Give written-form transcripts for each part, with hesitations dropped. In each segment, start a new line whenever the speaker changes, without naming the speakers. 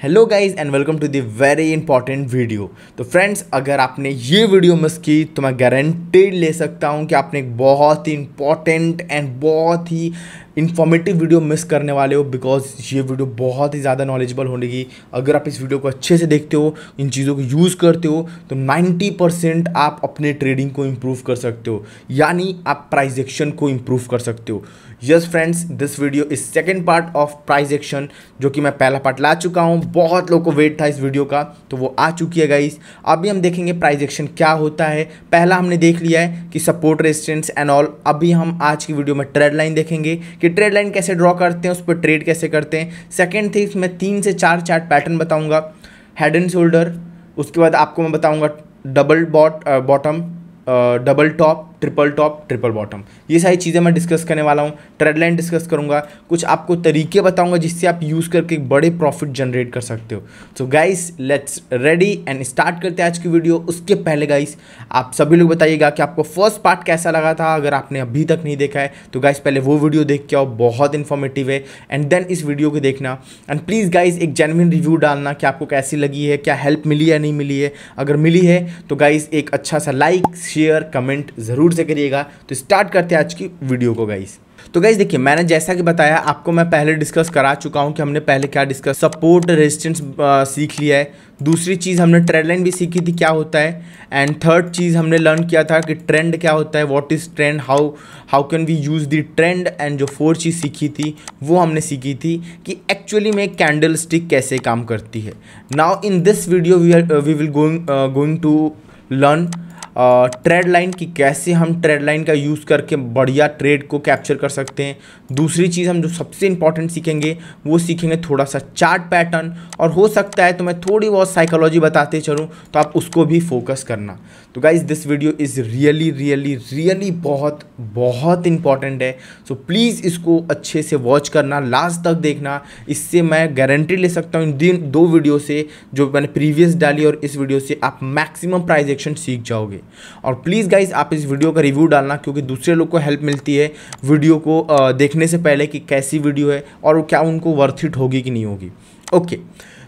Hello guys and welcome to the very important video. तो friends, अगर आपने ये वीडियो मिस की तो मैं गारंटी ले सकता हूँ कि आपने एक बहुत ही इंपॉर्टेंट एंड बहुत ही इन्फॉर्मेटिव वीडियो मिस करने वाले हो, बिकॉज ये वीडियो बहुत ही ज़्यादा नॉलेजेबल होगी। अगर आप इस वीडियो को अच्छे से देखते हो, इन चीज़ों को यूज़ करते हो, तो 90% आप अपने ट्रेडिंग को इम्प्रूव कर सकते हो, यानी आप प्राइस एक्शन को इम्प्रूव कर सकते हो। Yes friends, this video is second part of price action, जो कि मैं पहला पार्ट ला चुका हूँ। बहुत लोगों को वेट था इस वीडियो का, तो वो आ चुकी है गाइस। अभी हम देखेंगे प्राइस एक्शन क्या होता है। पहला हमने देख लिया है कि सपोर्ट रेजिस्टेंस एंड ऑल। अभी हम आज की वीडियो में ट्रेड लाइन देखेंगे कि ट्रेड लाइन कैसे ड्रॉ करते हैं, उस पर ट्रेड कैसे करते हैं। सेकेंड थिंग्स, मैं 3 से 4 चार्ट पैटर्न बताऊंगा, हेड एंड शोल्डर। उसके बाद आपको मैं बताऊंगा double bottom, double top, triple bottom. ये सारी चीज़ें मैं डिस्कस करने वाला हूँ। ट्रेड लाइन डिस्कस करूँगा, कुछ आपको तरीके बताऊँगा जिससे आप यूज़ करके एक बड़े प्रॉफिट जनरेट कर सकते हो। So guys, let's ready and start करते हैं आज की वीडियो। उसके पहले गाइस, आप सभी लोग बताइएगा कि आपको फर्स्ट पार्ट कैसा लगा था। अगर आपने अभी तक नहीं देखा है तो गाइस पहले वो वीडियो देख के आओ, बहुत इन्फॉर्मेटिव है, एंड देन इस वीडियो को देखना। एंड प्लीज़ गाइस एक जेन्युइन रिव्यू डालना कि आपको कैसी लगी है, क्या हेल्प मिली या नहीं मिली है। अगर मिली है तो गाइस एक अच्छा सा लाइक, शेयर, कमेंट ज़रूर से करिएगा। तो स्टार्ट करते हैं आज की वीडियो को गाइस। तो गाइस देखिए, मैंने जैसा कि बताया आपको, मैं पहले डिस्कस करा चुका हूं कि हमने पहले क्या डिस्कस, सपोर्ट रेजिस्टेंस सीख लिया है। दूसरी चीज़ हमने ट्रेंड लाइन भी सीखी थी क्या होता है, एंड थर्ड चीज़ हमने लर्न किया था कि ट्रेंड क्या होता है, what is trend, how can we use the trend. And जो फोर्थ चीज़ सीखी थी वो हमने सीखी थी कि एक्चुअली में कैंडल स्टिक कैसे काम करती है। Now in this video we will going to learn trade line की, कैसे हम ट्रेड लाइन का यूज़ करके बढ़िया ट्रेड को कैप्चर कर सकते हैं। दूसरी चीज़ हम जो सबसे इंपॉर्टेंट सीखेंगे वो सीखेंगे थोड़ा सा चार्ट पैटर्न, और हो सकता है तो मैं थोड़ी बहुत साइकोलॉजी बताते चलूँ तो आप उसको भी फोकस करना। तो guys this video is really बहुत इंपॉर्टेंट है। सो प्लीज़ इसको अच्छे से वॉच करना, लास्ट तक देखना। इससे मैं गारंटी ले सकता हूँ इन 2 वीडियो से, जो मैंने प्रीवियस डाली और इस वीडियो से, आप मैक्सिमम प्राइस एक्शन सीख जाओगे। और प्लीज़ गाइज आप इस वीडियो का रिव्यू डालना, क्योंकि दूसरे लोग को हेल्प मिलती है वीडियो को देखने से पहले कि कैसी वीडियो है और क्या उनको वर्थ इट होगी कि नहीं होगी। ओके,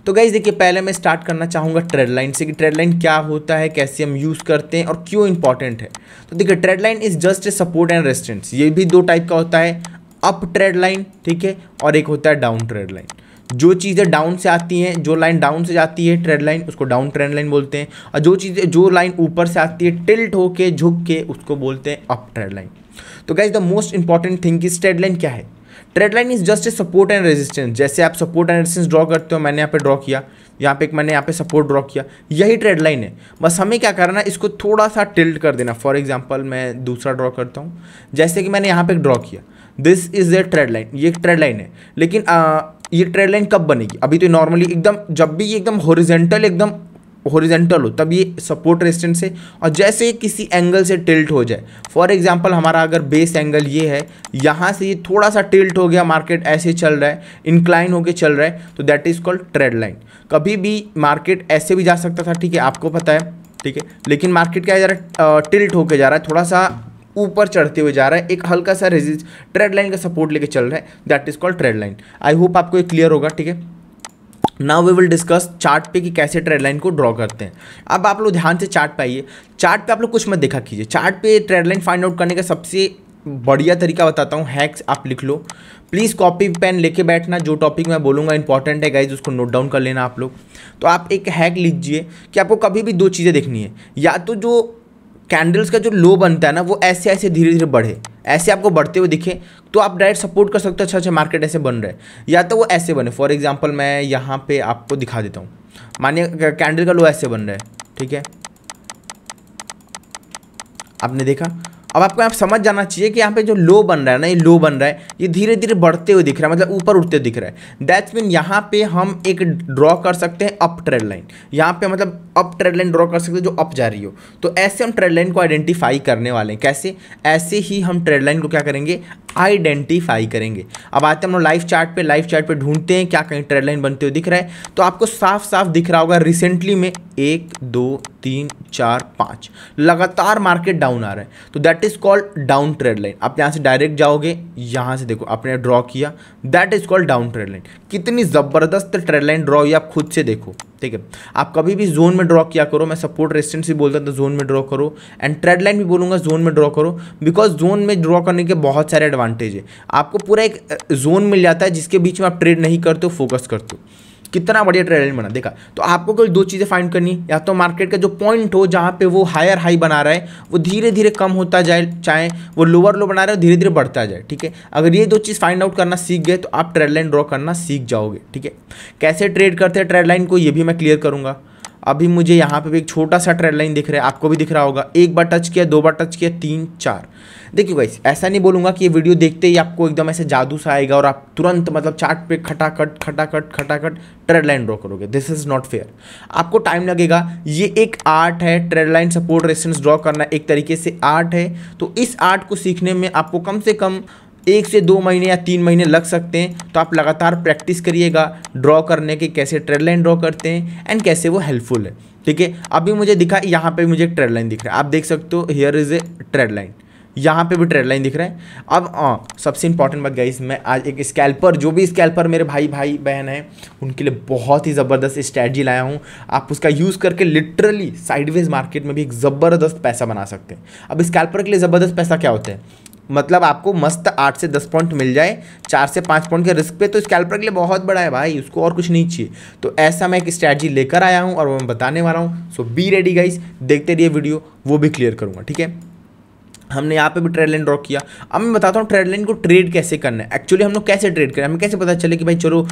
तो गाइज देखिए, पहले मैं स्टार्ट करना चाहूँगा ट्रेड लाइन से कि ट्रेड लाइन क्या होता है, कैसे हम यूज़ करते हैं और क्यों इंपॉर्टेंट है। तो देखिए, trade line is just a support and resistance. ये भी 2 टाइप का होता है, अप ट्रेड लाइन, ठीक है, और एक होता है डाउन ट्रेड लाइन। जो चीज़ें डाउन से आती हैं, जो लाइन डाउन से जाती है ट्रेड लाइन, उसको डाउन ट्रेड लाइन बोलते हैं। और जो लाइन ऊपर से आती है टिल्ट होके, झुक के, उसको बोलते हैं अप ट्रेड लाइन। तो guys the most important thing is trade line क्या है। Trade line is just a support and resistance. जैसे आप सपोर्ट एंड रेजिस्टेंस ड्रॉ करते हो, मैंने यहाँ पे ड्रॉ किया, मैंने यहाँ पे सपोर्ट ड्रॉ किया, यही ट्रेड लाइन है। बस हमें क्या करना है, इसको थोड़ा सा टिल्ट कर देना। फॉर एग्जांपल मैं दूसरा ड्रॉ करता हूँ, जैसे कि मैंने यहाँ पे ड्रॉ किया, this is a trade line, ये एक ट्रेड लाइन है। लेकिन ये ट्रेड लाइन कब बनेगी, अभी तो नॉर्मली एकदम, जब भी ये एकदम हॉरिजेंटल हो तब ये सपोर्ट रेजिस्टेंस है, और जैसे किसी एंगल से टिल्ट हो जाए, फॉर एग्जांपल हमारा अगर बेस एंगल ये है, यहाँ से ये थोड़ा सा टिल्ट हो गया, मार्केट ऐसे चल रहा है, इंक्लाइन होके चल रहा है, तो that is called trade line. कभी भी मार्केट ऐसे भी जा सकता था, ठीक है, आपको पता है, ठीक है, लेकिन मार्केट क्या जा रहा है, टिल्ट होके जा रहा है, थोड़ा सा ऊपर चढ़ते हुए जा रहा है, एक हल्का सा ट्रेड लाइन का सपोर्ट लेके चल रहा है, that is called trade line. I hope आपको ये क्लियर होगा, ठीक है। Now we will discuss chart पे कि कैसे ट्रेड लाइन को ड्रॉ करते हैं। अब आप लोग ध्यान से चार्ट पे आइए। चार्ट पे आप लोग कुछ मत देखा कीजिए, चार्ट पे ट्रेड लाइन फाइंड आउट करने का सबसे बढ़िया तरीका बताता हूँ, हैक्स आप लिख लो। प्लीज़ कॉपी पेन लेके बैठना, जो टॉपिक मैं बोलूँगा इंपॉर्टेंट है गाइज, उसको नोट डाउन कर लेना आप लोग। तो आप एक हैक लीजिए कि आपको कभी भी 2 चीज़ें देखनी है, या तो जो कैंडल्स का जो लो बनता है ना, वो ऐसे ऐसे धीरे धीरे बढ़े, ऐसे आपको बढ़ते हुए दिखे तो आप डायरेक्ट सपोर्ट कर सकते हो, अच्छा मार्केट ऐसे बन रहा है, या तो वो ऐसे बने। फॉर एग्जांपल मैं यहाँ पे आपको दिखा देता हूँ, मानिए कैंडल का लो ऐसे बन रहा है, ठीक है, आपने देखा। अब आपको यहाँ समझ जाना चाहिए कि यहाँ पे जो लो बन रहा है ना, ये लो बन रहा है, ये धीरे धीरे बढ़ते हुए दिख रहा है, मतलब ऊपर उठते दिख रहा है। दैट्स मीन यहाँ पे हम एक ड्रॉ कर सकते हैं अप ट्रेड लाइन, यहाँ पे मतलब अप ट्रेड लाइन ड्रॉ कर सकते हैं जो अप जा रही हो। तो ऐसे हम ट्रेड लाइन को आइडेंटिफाई करने वाले हैं। कैसे? ऐसे ही हम ट्रेड लाइन को क्या करेंगे, आइडेंटिफाई करेंगे। अब आते हैं हम लाइव चार्ट पे ढूंढते हैं क्या कहीं ट्रेड लाइन बनते हुए दिख रहा है। तो आपको साफ साफ दिख रहा होगा रिसेंटली में 1 2 3 4 5 लगातार मार्केट डाउन आ रहा है, तो that is called down trade line. आप यहाँ से डायरेक्ट जाओगे, यहाँ से देखो आपने ड्रॉ किया, that is called down trade line. कितनी ज़बरदस्त ट्रेड लाइन ड्रॉ हुई आप खुद से देखो, ठीक है। आप कभी भी जोन में ड्रॉ किया करो, मैं सपोर्ट रेजिस्टेंस भी बोलता तो जोन में ड्रॉ करो, एंड ट्रेड लाइन भी बोलूँगा जोन में ड्रॉ करो, बिकॉज जोन में ड्रॉ करने के बहुत सारे एडवांटेज है। आपको पूरा एक जोन मिल जाता है जिसके बीच में आप ट्रेड नहीं करते हो, फोकस करते हो। कितना बढ़िया ट्रेड लाइन बना, देखा। तो आपको कोई दो चीज़ें फाइंड करनी, या तो मार्केट का जो पॉइंट हो जहाँ पे वो हायर हाई बना रहा है वो धीरे धीरे कम होता जाए, चाहे वो लोअर लो बना रहा है धीरे धीरे बढ़ता जाए, ठीक है। अगर ये दो चीज़ फाइंड आउट करना सीख गए तो आप ट्रेड लाइन ड्रॉ करना सीख जाओगे, ठीक है। कैसे ट्रेड करते हैं ट्रेड लाइन को ये भी मैं क्लियर करूँगा। अभी मुझे यहाँ पे भी एक छोटा सा ट्रेड लाइन दिख रहा है, आपको भी दिख रहा होगा। एक बार टच किया, 2 बार टच किया, 3 4। देखिए गाइस, ऐसा नहीं बोलूँगा कि ये वीडियो देखते ही आपको एकदम ऐसे जादू सा आएगा और आप तुरंत मतलब चार्ट पे खटाखट ट्रेड लाइन ड्रॉ करोगे। दिस इज़ नॉट फेयर, आपको टाइम लगेगा। ये एक आर्ट है, trade line support resistance draw करना एक तरीके से आर्ट है। तो इस आर्ट को सीखने में आपको कम से कम 1 से 2 महीने या 3 महीने लग सकते हैं। तो आप लगातार प्रैक्टिस करिएगा ड्रॉ करने के, कैसे ट्रेड लाइन ड्रॉ करते हैं एंड कैसे वो हेल्पफुल है, ठीक है। अभी मुझे दिखा, यहाँ पे मुझे एक ट्रेड लाइन दिख रहा है, आप देख सकते हो, here is a trade line. यहाँ पे भी ट्रेड लाइन दिख रहा है। अब सबसे इंपॉर्टेंट बात गाइस, मैं आज एक स्कैल्पर, जो भी स्कैल्पर मेरे भाई बहन हैं उनके लिए बहुत ही ज़बरदस्त स्ट्रैटेजी लाया हूँ। आप उसका यूज़ करके लिटरली साइडवेज मार्केट में भी एक ज़बरदस्त पैसा बना सकते हैं। अब स्कैल्पर के लिए ज़बरदस्त पैसा क्या होता है, मतलब आपको मस्त 8 से 10 पॉइंट मिल जाए 4 से 5 पॉइंट के रिस्क पे, तो स्कैल्पर के लिए बहुत बड़ा है भाई, उसको और कुछ नहीं चाहिए। तो ऐसा मैं एक स्ट्रैटेजी लेकर आया हूँ और वो मैं बताने वाला हूँ। सो बी रेडी गाइस, देखते रहिए वीडियो, वो भी क्लियर करूँगा, ठीक है। हमने यहाँ पे भी ट्रेड लाइन ड्रॉ किया। अब मैं बताता हूँ ट्रेड लाइन को ट्रेड कैसे करना है। एक्चुअली हम लोग कैसे ट्रेड करें, हमें कैसे पता चले कि भाई चलो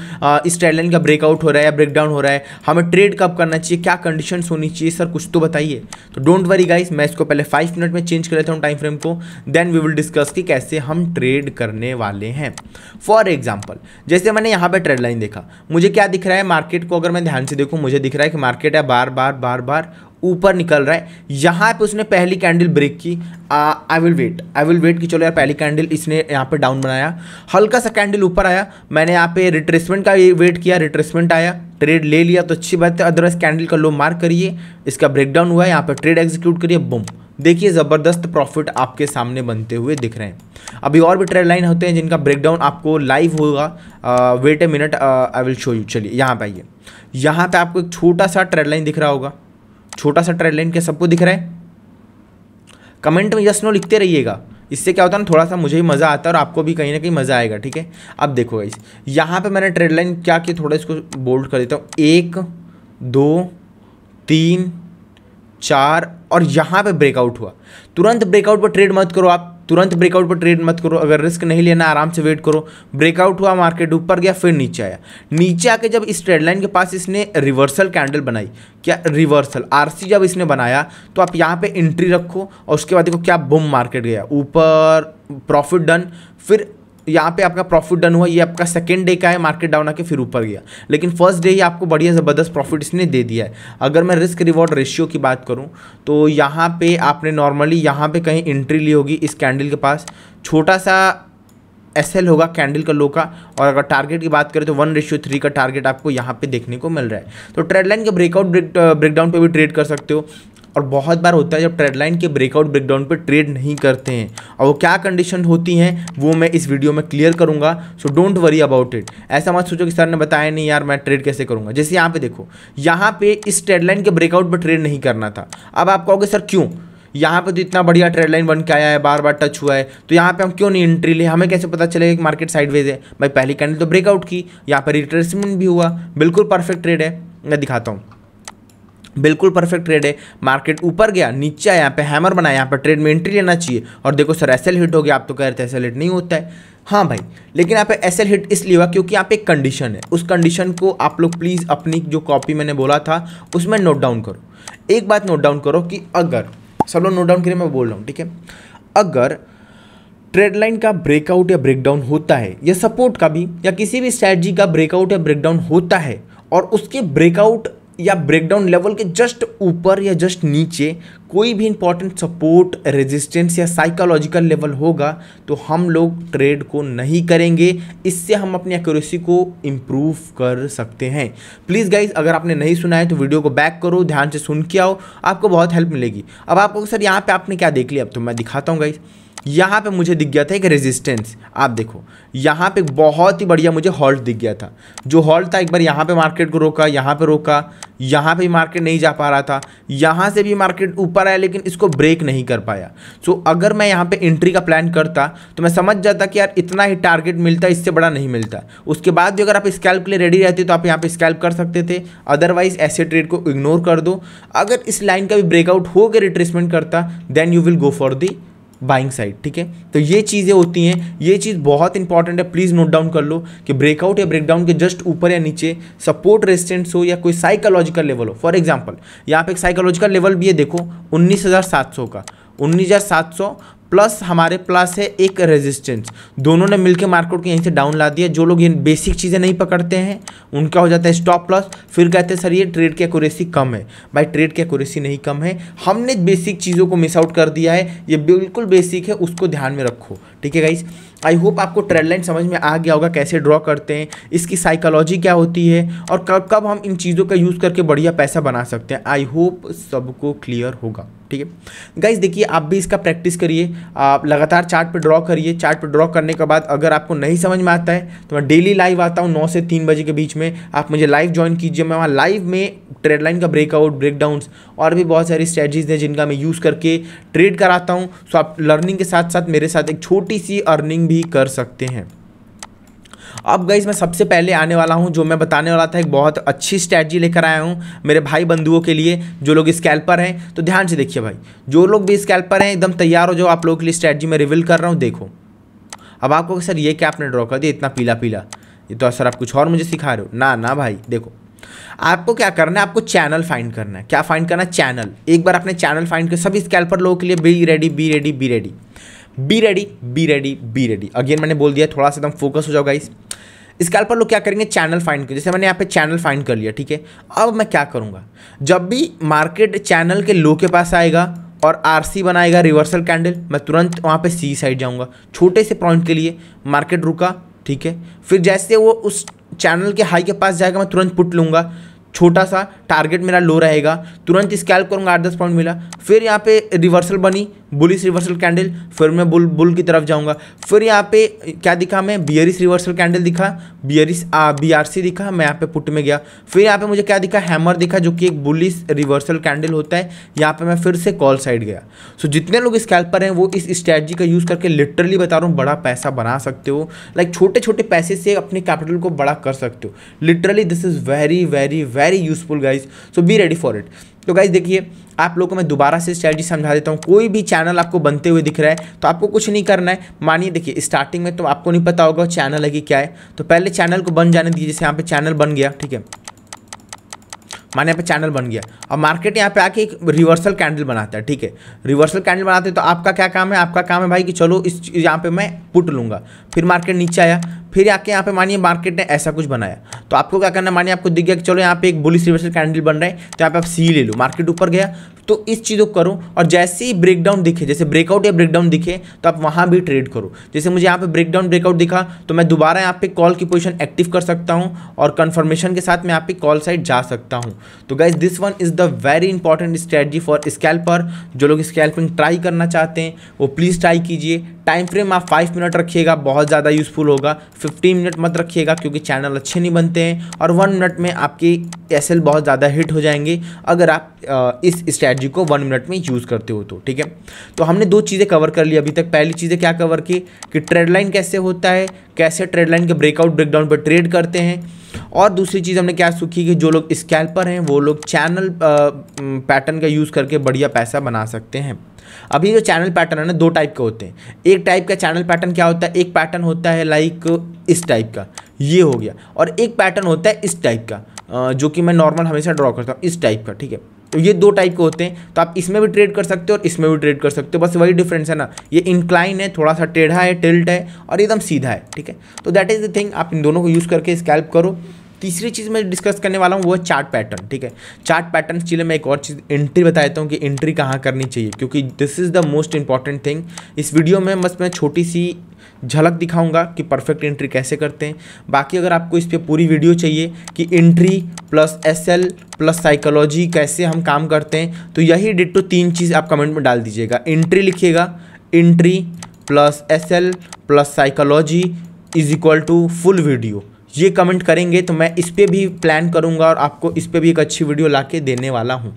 इस ट्रेड लाइन का ब्रेकआउट हो रहा है या ब्रेकडाउन हो रहा है, हमें ट्रेड कब करना चाहिए, क्या कंडीशंस होनी चाहिए, सर कुछ तो बताइए। तो डोंट वरी गाइस, मैं इसको पहले 5 मिनट में चेंज कर लेता हूँ टाइम फ्रेम को, देन वी विल डिस्कस कि कैसे हम ट्रेड करने वाले हैं। फॉर एग्जाम्पल, जैसे मैंने यहाँ पे ट्रेड लाइन देखा, मुझे क्या दिख रहा है, मार्केट को अगर मैं ध्यान से देखूँ मुझे दिख रहा है कि मार्केट है बार बार ऊपर निकल रहा है। यहाँ पे उसने पहली कैंडल ब्रेक की, आई विल वेट कि चलो यार पहली कैंडल इसने यहाँ पे डाउन बनाया, हल्का सा कैंडल ऊपर आया, मैंने यहाँ पे रिट्रेसमेंट का वेट किया, रिट्रेसमेंट आया, ट्रेड ले लिया तो अच्छी बात है, अदरवाइज कैंडल का लो मार्क करिए, इसका ब्रेकडाउन हुआ है, यहाँ पे ट्रेड एग्जीक्यूट करिए, बूम, देखिए ज़बरदस्त प्रॉफिट आपके सामने बनते हुए दिख रहे हैं। अभी और भी ट्रेड लाइन होते हैं जिनका ब्रेकडाउन आपको लाइव होगा, wait a minute, I will show you. चलिए यहाँ पे आइए, यहाँ पे आपको एक छोटा सा ट्रेड लाइन दिख रहा होगा, छोटा सा ट्रेड लाइन, क्या सबको दिख रहा है? कमेंट में यस नो लिखते रहिएगा, इससे क्या होता है ना, थोड़ा सा मुझे भी मज़ा आता है और आपको भी कहीं ना कहीं मज़ा आएगा, ठीक है। अब देखो गाइस, यहाँ पे मैंने ट्रेड लाइन क्या किया, थोड़ा इसको बोल्ड कर देता हूँ, 1 2 3 4 और यहाँ पे ब्रेकआउट हुआ। तुरंत ब्रेकआउट पर ट्रेड मत करो, आप तुरंत ब्रेकआउट पर ट्रेड मत करो, अगर रिस्क नहीं लेना आराम से वेट करो। ब्रेकआउट हुआ, मार्केट ऊपर गया, फिर नीचे आया, नीचे आके जब इस ट्रेड लाइन के पास इसने रिवर्सल कैंडल बनाई, क्या रिवर्सल आरसी जब इसने बनाया, तो आप यहाँ पे एंट्री रखो और उसके बाद देखो क्या बूम मार्केट गया ऊपर, प्रॉफिट डन। फिर यहाँ पे आपका प्रॉफिट डन हुआ, ये आपका सेकेंड डे का है, मार्केट डाउन आके फिर ऊपर गया, लेकिन फर्स्ट डे ही आपको बढ़िया ज़बरदस्त प्रॉफिट इसने दे दिया है। अगर मैं रिस्क रिवॉर्ड रेशियो की बात करूँ तो यहाँ पे आपने नॉर्मली यहाँ पे कहीं एंट्री ली होगी, इस कैंडल के पास छोटा सा एसएल होगा कैंडल का लो का, और अगर टारगेट की बात करें तो 1:3 का टारगेट आपको यहाँ पे देखने को मिल रहा है। तो ट्रेड लाइन के ब्रेकआउट ब्रेकडाउन पे भी ट्रेड कर सकते हो। और बहुत बार होता है जब ट्रेड लाइन के ब्रेकआउट ब्रेकडाउन पे ट्रेड नहीं करते हैं, और वो क्या कंडीशन होती हैं वो मैं इस वीडियो में क्लियर करूंगा। So don't worry about it, ऐसा मत सोचो कि सर ने बताया नहीं यार मैं ट्रेड कैसे करूंगा। जैसे यहाँ पे देखो, यहाँ पे इस ट्रेड लाइन के ब्रेकआउट पर ट्रेड नहीं करना था। अब आप कहोगे सर क्यों, यहाँ पे तो इतना बढ़िया ट्रेड लाइन बन के आया है, बार बार टच हुआ है, तो यहाँ पे हम क्यों नहीं एंट्री ले, हमें कैसे पता चलेगा कि मार्केट साइडवेज है? भाई पहली कैंडल तो ब्रेकआउट की, यहाँ पर रिट्रेसमेंट भी हुआ, बिल्कुल परफेक्ट ट्रेड है। मैं दिखाता हूँ, बिल्कुल परफेक्ट ट्रेड है। मार्केट ऊपर गया, नीचे आया, यहाँ पे हैमर बनाया, यहाँ पर ट्रेड में एंट्री लेना चाहिए, और देखो सर एसएल हिट हो गया। आप तो कह रहे थे एसएल हिट नहीं होता है, हाँ भाई, लेकिन यहाँ पे एसएल हिट इसलिए हुआ क्योंकि यहाँ पे एक कंडीशन है। उस कंडीशन को आप लोग प्लीज़ अपनी जो कॉपी मैंने बोला था उसमें नोट डाउन करो। एक बात नोट डाउन करो कि अगर सब लोग नोट डाउन करें, मैं बोल रहा हूँ, ठीक है, अगर ट्रेड लाइन का ब्रेकआउट या ब्रेकडाउन होता है, या सपोर्ट का भी या किसी भी स्ट्रैटेजी का ब्रेकआउट या ब्रेकडाउन होता है, और उसके ब्रेकआउट या ब्रेकडाउन लेवल के जस्ट ऊपर या जस्ट नीचे कोई भी इंपॉर्टेंट सपोर्ट, रेजिस्टेंस या साइकोलॉजिकल लेवल होगा तो हम लोग ट्रेड को नहीं करेंगे। इससे हम अपनी एक्यूरेसी को इम्प्रूव कर सकते हैं। प्लीज़ गाइज, अगर आपने नहीं सुना है तो वीडियो को बैक करो, ध्यान से सुन के आओ, आपको बहुत हेल्प मिलेगी। अब आपको सर यहाँ पे आपने क्या देख लिया, अब तो मैं दिखाता हूँ गाइज। यहाँ पे मुझे दिख गया था एक रेजिस्टेंस, आप देखो यहाँ पे बहुत ही बढ़िया मुझे हॉल्ट दिख गया था। जो हॉल्ट था एक बार यहाँ पे मार्केट को रोका, यहाँ पे रोका, यहाँ पे मार्केट नहीं जा पा रहा था, यहाँ से भी मार्केट ऊपर आया लेकिन इसको ब्रेक नहीं कर पाया। सो अगर मैं यहाँ पे एंट्री का प्लान करता तो मैं समझ जाता कि यार इतना ही टारगेट मिलता, इससे बड़ा नहीं मिलता। उसके बाद भी अगर आप स्कैल्प के लिए रेडी रहते तो आप यहाँ पे स्कैल्प कर सकते थे, अदरवाइज ऐसे ट्रेड को इग्नोर कर दो। अगर इस लाइन का भी ब्रेकआउट हो के रिट्रेसमेंट करता then you will go for the buying side, ठीक है। तो ये चीज़ें होती हैं, ये चीज़ बहुत इंपॉर्टेंट है, प्लीज़ नोट डाउन कर लो कि ब्रेकआउट या ब्रेकडाउन के जस्ट ऊपर या नीचे सपोर्ट रेजिस्टेंस हो या कोई साइकोलॉजिकल लेवल हो। फॉर एग्जांपल यहाँ पे एक साइकोलॉजिकल लेवल भी है, देखो 19,700 का, 19,700 प्लस हमारे प्लस है एक रेजिस्टेंस, दोनों ने मिलकर मार्केट को यहीं से डाउन ला दिया। जो लोग ये बेसिक चीज़ें नहीं पकड़ते हैं उनका हो जाता है स्टॉप लॉस, फिर कहते हैं सर ये ट्रेड की एक्यूरेसी कम है। भाई ट्रेड की एक्यूरेसी नहीं कम है, हमने बेसिक चीज़ों को मिस आउट कर दिया है, ये बिल्कुल बेसिक है, उसको ध्यान में रखो, ठीक है गाइस। आई होप आपको ट्रेंड लाइन समझ में आ गया होगा, कैसे ड्रॉ करते हैं, इसकी साइकोलॉजी क्या होती है और कब कब हम इन चीज़ों का यूज़ करके बढ़िया पैसा बना सकते हैं। आई होप सबको क्लियर होगा, ठीक है गाइस। देखिए आप भी इसका प्रैक्टिस करिए, आप लगातार चार्ट पे ड्रॉ करिए। चार्ट पे ड्रॉ करने के बाद अगर आपको नहीं समझ में आता है तो मैं डेली लाइव आता हूँ 9 से 3 बजे के बीच में, आप मुझे लाइव ज्वाइन कीजिए। मैं वहाँ लाइव में ट्रेड लाइन का ब्रेकआउट, ब्रेकडाउन्स और भी बहुत सारी स्ट्रेटजीज हैं जिनका मैं यूज़ करके ट्रेड कराता हूँ। सो आप लर्निंग के साथ साथ मेरे साथ एक छोटी सी अर्निंग भी कर सकते हैं। अब गाइस मैं सबसे पहले आने वाला हूं, जो मैं बताने वाला था, एक बहुत अच्छी स्ट्रैटेजी लेकर आया हूं मेरे भाई बंधुओं के लिए जो लोग स्कैल्पर हैं। तो ध्यान से देखिए भाई, जो लोग भी स्कैल्पर हैं एकदम तैयार हो जाओ, आप लोगों के लिए स्ट्रैटेजी मैं रिवील कर रहा हूं। देखो अब आपको सर ये क्या आपने ड्रॉ कर दिया इतना पीला पीला, ये तो सर आप कुछ और मुझे सिखा रहे हो ना। ना भाई देखो, आपको क्या करना है, आपको चैनल फाइंड करना है। क्या फाइंड करना है? चैनल। एक बार आपने चैनल फाइंड कर, सभी स्कैल्पर लोगों के लिए be ready be ready be ready be ready be ready be ready. Again मैंने बोल दिया, थोड़ा सा एकदम फोकस हो जाओ गाइस। स्कैल्पर लोग क्या करेंगे, चैनल फाइंड कर, जैसे मैंने यहाँ पे चैनल फाइंड कर लिया, ठीक है। अब मैं क्या करूँगा, जब भी मार्केट चैनल के लो के पास आएगा और आरसी बनाएगा रिवर्सल कैंडल, मैं तुरंत वहाँ पे सी साइड जाऊँगा छोटे से पॉइंट के लिए। मार्केट रुका, ठीक है, फिर जैसे वो उस चैनल के हाई के पास जाएगा मैं तुरंत पुट लूँगा, छोटा सा टारगेट मेरा लो रहेगा, तुरंत स्कैल्प करूँगा, 8-10 पॉइंट मिला, फिर यहाँ पे रिवर्सल बनी, बुलिश रिवर्सल कैंडल, फिर मैं बुल की तरफ जाऊँगा। फिर यहाँ पे क्या दिखा, मैं बियरिश रिवर्सल कैंडल दिखा, बियरिश बीआरसी दिखा, मैं यहाँ पे पुट में गया। फिर यहाँ पे मुझे क्या दिखा, हैमर दिखा जो कि एक बुलिश रिवर्सल कैंडल होता है, यहाँ पे मैं फिर से कॉल साइड गया। सो जितने लोग स्कैल्पर हैं वो इस स्ट्रैटेजी का यूज़ करके लिटरली बता रहा हूँ बड़ा पैसा बना सकते हो। लाइक छोटे छोटे पैसे से अपने कैपिटल को बड़ा कर सकते हो। Literally this is very very very useful guys, so be ready for it. तो गाइज देखिए, आप लोगों को मैं दोबारा से स्ट्रैटेजी समझा देता हूँ। कोई भी चैनल आपको बनते हुए दिख रहा है तो आपको कुछ नहीं करना है। मानिए देखिए, स्टार्टिंग में तो आपको नहीं पता होगा चैनल है कि क्या है, तो पहले चैनल को बन जाने दीजिए। जैसे यहाँ पे चैनल बन गया, ठीक है, माने यहाँ पे चैनल बन गया। अब मार्केट यहाँ पे आके एक रिवर्सल कैंडल बनाता है, ठीक है, रिवर्सल कैंडल बनाते हैं। तो आपका क्या काम है, आपका काम है भाई कि चलो इस यहाँ पे मैं पुट लूँगा। फिर मार्केट नीचे आया, फिर आके यहाँ पे मानिए मार्केट ने ऐसा कुछ बनाया, तो आपको क्या करना है, मानिए आपको दिख गया कि चलो यहाँ पे एक बुलिश रिवर्सल कैंडल बन रहा है, तो यहाँ पे आप सी ले लो। मार्केट ऊपर गया तो इस चीज़ों को करो, और जैसे ही ब्रेकडाउन दिखे, जैसे ब्रेकआउट या ब्रेकडाउन दिखे तो आप वहाँ भी ट्रेड करो। जैसे मुझे यहाँ पे ब्रेकडाउन ब्रेकआउट दिखा तो मैं दोबारा यहाँ पे कॉल की पोजीशन एक्टिव कर सकता हूँ और कंफर्मेशन के साथ मैं यहाँ पे कॉल साइड जा सकता हूँ। तो guys this one is the very important strategy for scalper. जो लोग स्कैल्पिंग ट्राई करना चाहते हैं वो प्लीज़ ट्राई कीजिए। टाइम फ्रेम आप 5 मिनट रखिएगा, बहुत ज़्यादा यूज़फुल होगा। 15 मिनट मत रखिएगा क्योंकि चैनल अच्छे नहीं बनते हैं, और 1 मिनट में आपकी एसएल बहुत ज़्यादा हिट हो जाएंगे अगर आप इस स्ट्रैटेजी को 1 मिनट में यूज़ करते हो तो, ठीक है। तो हमने 2 चीज़ें कवर कर ली अभी तक। पहली चीज़ें क्या कवर की कि ट्रेड लाइन कैसे होता है, कैसे ट्रेड लाइन के ब्रेकआउट ब्रेकडाउन पर ट्रेड करते हैं, और दूसरी चीज़ हमने क्या सीखी कि जो लोग स्कैल्पर हैं वो लोग चैनल पैटर्न का यूज़ करके बढ़िया पैसा बना सकते हैं। अभी जो चैनल पैटर्न है ना, 2 टाइप के होते हैं। एक टाइप का चैनल पैटर्न क्या होता है, एक पैटर्न होता है लाइक इस टाइप का, ये हो गया, और एक पैटर्न होता है इस टाइप का जो कि मैं नॉर्मल हमेशा ड्रॉ करता हूँ, इस टाइप का, ठीक है। तो ये 2 टाइप के होते हैं, तो आप इसमें भी ट्रेड कर सकते हो और इसमें भी ट्रेड कर सकते हो, बस वही डिफरेंस है ना, ये इंक्लाइन है, थोड़ा सा टेढ़ा है, टिल्ट है, और एकदम सीधा है, ठीक है। तो दैट इज़ द थिंग, आप इन दोनों को यूज़ करके स्कैल्प करो। तीसरी चीज़ मैं डिस्कस करने वाला हूँ वो है चार्ट पैटर्न, ठीक है। चार्ट पैटर्न चलिए मैं एक और चीज़ एंट्री बता देता हूँ कि एंट्री कहाँ करनी चाहिए, क्योंकि this is the most important thing. इस वीडियो में बस मैं छोटी सी झलक दिखाऊंगा कि परफेक्ट एंट्री कैसे करते हैं। बाकी अगर आपको इस पर पूरी वीडियो चाहिए कि entry plus SL plus psychology कैसे हम काम करते हैं, तो यही डिट्टो 3 चीज़ आप कमेंट में डाल दीजिएगा। एंट्री लिखिएगा, entry plus SL plus psychology is equal to full video, ये कमेंट करेंगे तो मैं इस पर भी प्लान करूँगा और आपको इस पर भी एक अच्छी वीडियो ला के देने वाला हूँ।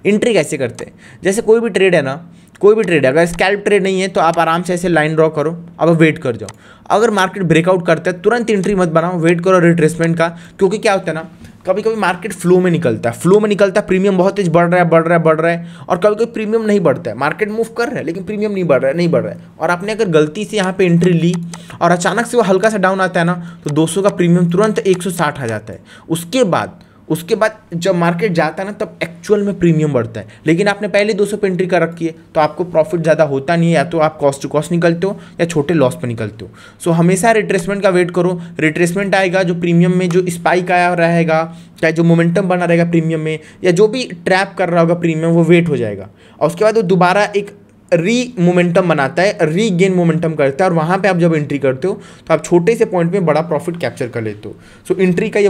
एंट्री कैसे करते हैं, जैसे कोई भी ट्रेड है ना, कोई भी ट्रेड है, अगर स्कैल्प ट्रेड नहीं है तो आप आराम से ऐसे लाइन ड्रॉ करो, अब वेट कर जाओ। अगर मार्केट ब्रेकआउट करता है तुरंत एंट्री मत बनाओ, वेट करो रिट्रेसमेंट का, क्योंकि क्या होता है ना, कभी कभी मार्केट फ्लो में निकलता है, प्रीमियम बहुत तेज बढ़ रहा है, और कभी कभी प्रीमियम नहीं बढ़ता है, मार्केट मूव कर रहा है लेकिन प्रीमियम नहीं बढ़ रहा है, और आपने अगर गलती से यहाँ पे एंट्री ली और अचानक से वो हल्का सा डाउन आता है ना, तो 200 का प्रीमियम तुरंत 160 आ जाता है। उसके बाद जब मार्केट जाता है ना, तब एक्चुअल में प्रीमियम बढ़ता है, लेकिन आपने पहले 200 पे एंट्री कर रखी है तो आपको प्रॉफिट ज़्यादा होता नहीं है, या तो आप कॉस्ट टू कॉस्ट निकलते हो या छोटे लॉस पे निकलते हो। सो हमेशा रिट्रेसमेंट का वेट करो, रिट्रेसमेंट आएगा, जो प्रीमियम में जो स्पाइक आया रहेगा, चाहे जो मोमेंटम बना रहेगा प्रीमियम में, या जो भी ट्रैप कर रहा होगा प्रीमियम, वो वेट हो जाएगा, और उसके बाद वो दोबारा एक री मोमेंटम बनाता है, री गेन मोमेंटम करता है, और वहाँ पे आप जब एंट्री करते हो तो आप छोटे से पॉइंट में बड़ा प्रॉफिट कैप्चर कर लेते हो। सो एंट्री का ये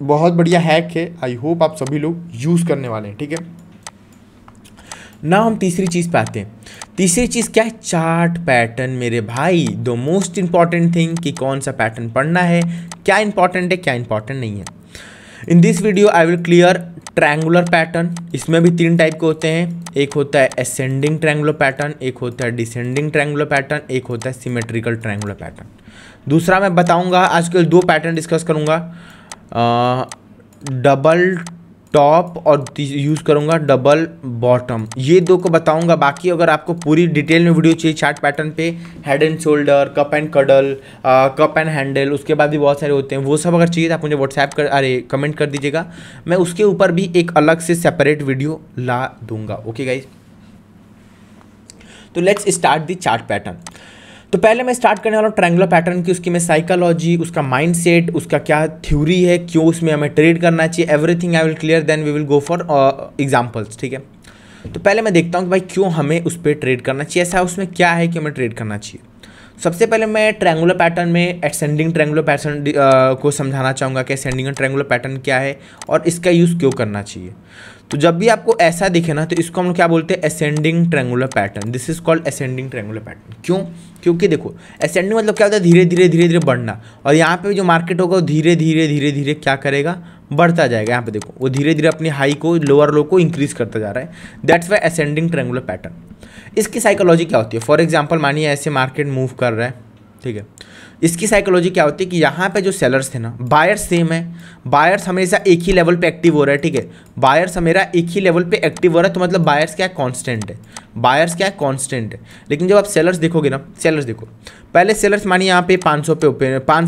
बहुत बढ़िया हैक है, आई होप आप सभी लोग यूज़ करने वाले हैं, ठीक है ना। हम तीसरी चीज़ पे आते हैं। तीसरी चीज़ क्या है, चार्ट पैटर्न मेरे भाई, द मोस्ट इंपॉर्टेंट थिंग कि कौन सा पैटर्न पढ़ना है, क्या इंपॉर्टेंट है क्या इंपॉर्टेंट नहीं है। इन this video I will clear triangular pattern, इसमें भी 3 टाइप के होते हैं, एक होता है असेंडिंग ट्रायंगुलर पैटर्न, एक होता है डिसेंडिंग ट्रायंगुलर पैटर्न, एक होता है सिमेट्रिकल ट्रायंगुलर पैटर्न। दूसरा मैं बताऊंगा, आजकल 2 पैटर्न डिस्कस करूंगा, डबल टॉप और यूज़ करूंगा डबल बॉटम, ये 2 को बताऊंगा। बाकी अगर आपको पूरी डिटेल में वीडियो चाहिए चार्ट पैटर्न पे, head and shoulder, cup and cuddle, cup and handle, उसके बाद भी बहुत सारे होते हैं, वो सब अगर चाहिए तो आप मुझे कमेंट कर दीजिएगा, मैं उसके ऊपर भी एक अलग से सेपरेट वीडियो ला दूंगा। ओके गाइज, तो let's start the chart pattern. तो पहले मैं स्टार्ट करने वाला हूँ ट्रायंगुलर पैटर्न की, उसकी मैं साइकोलॉजी, उसका माइंडसेट, उसका क्या थ्योरी है, क्यों उसमें हमें ट्रेड करना चाहिए, everything I will clear, then we will go for examples, ठीक है। तो पहले मैं देखता हूँ कि भाई क्यों हमें उस पर ट्रेड करना चाहिए, ऐसा उसमें क्या है कि हमें ट्रेड करना चाहिए। सबसे पहले मैं ट्रायंगुलर पैटर्न में असेंडिंग ट्रायंगुलर पैटर्न को समझाना चाहूँगा कि असेंडिंग ट्रायंगुलर पैटर्न क्या है और इसका यूज़ क्यों करना चाहिए। तो जब भी आपको ऐसा दिखे ना, तो इसको हम लोग क्या बोलते हैं, ascending triangular pattern, this is called ascending triangular pattern. क्यों? क्योंकि देखो असेंडिंग मतलब क्या होता है, धीरे धीरे बढ़ना, और यहाँ पे जो मार्केट होगा वो धीरे धीरे क्या करेगा, बढ़ता जाएगा। यहाँ पे देखो वो धीरे धीरे अपनी हाई को, लोअर लो को इंक्रीज करता जा रहा है, that's why ascending triangular pattern. इसकी साइकोलॉजी क्या होती है, फॉर एग्जाम्पल मानिए ऐसे मार्केट मूव कर रहा है, ठीक है, इसकी साइकोलॉजी क्या होती है कि यहाँ पे जो सेलर्स थे ना, बायर्स सेम है, बायर्स हमेशा एक ही लेवल पे एक्टिव हो रहा है, ठीक है, बायर्स हमेशा एक ही लेवल पे एक्टिव हो रहा है, तो मतलब बायर्स क्या है, कांस्टेंट है, बायर्स क्या है, कांस्टेंट है। लेकिन जब आप सेलर्स देखोगे ना, सेलर्स देखो, पहले सेलर्स मानिए यहाँ पे 500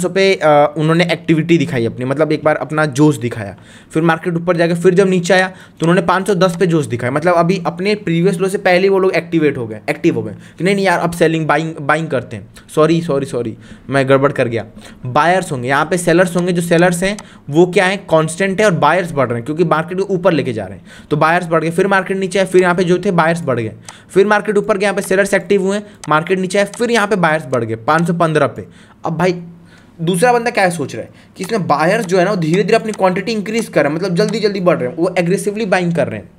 पे उन्होंने एक्टिविटी दिखाई अपनी, मतलब एक बार अपना जोश दिखाया, फिर मार्केट ऊपर जाकर फिर जब नीचे आया तो उन्होंने 510 पे जोश दिखाया, मतलब अभी अपने प्रीवियस लो से पहले वो लोग एक्टिव हो गए कि नहीं यार अब सेलिंग बाइंग करते हैं, सॉरी मैं गड़बड़ कर गया। बायर्स होंगे यहाँ पे, सेलर्स होंगे, जो सेलर्स हैं वो क्या है, कांस्टेंट है, और बायर्स बढ़ रहे हैं क्योंकि मार्केट को ऊपर लेके जा रहे हैं, तो बायर्स बढ़ गए, फिर मार्केट नीचे आए, फिर यहाँ पे जो थे बायर्स बढ़ गए, फिर मार्केट ऊपर गए, यहाँ पे सेलर्स एक्टिव हुए, मार्केट नीचे आए, फिर यहाँ पे बायर्स बढ़ गए 515 पे। अब भाई दूसरा बंदा क्या सोच रहा है कि इसमें बायर्स जो है ना वो धीरे धीरे अपनी क्वांटिटी इंक्रीज कर रहे हैं, मतलब जल्दी बढ़ रहे हैं, वो एग्रेसिवली बाइंग कर रहे हैं।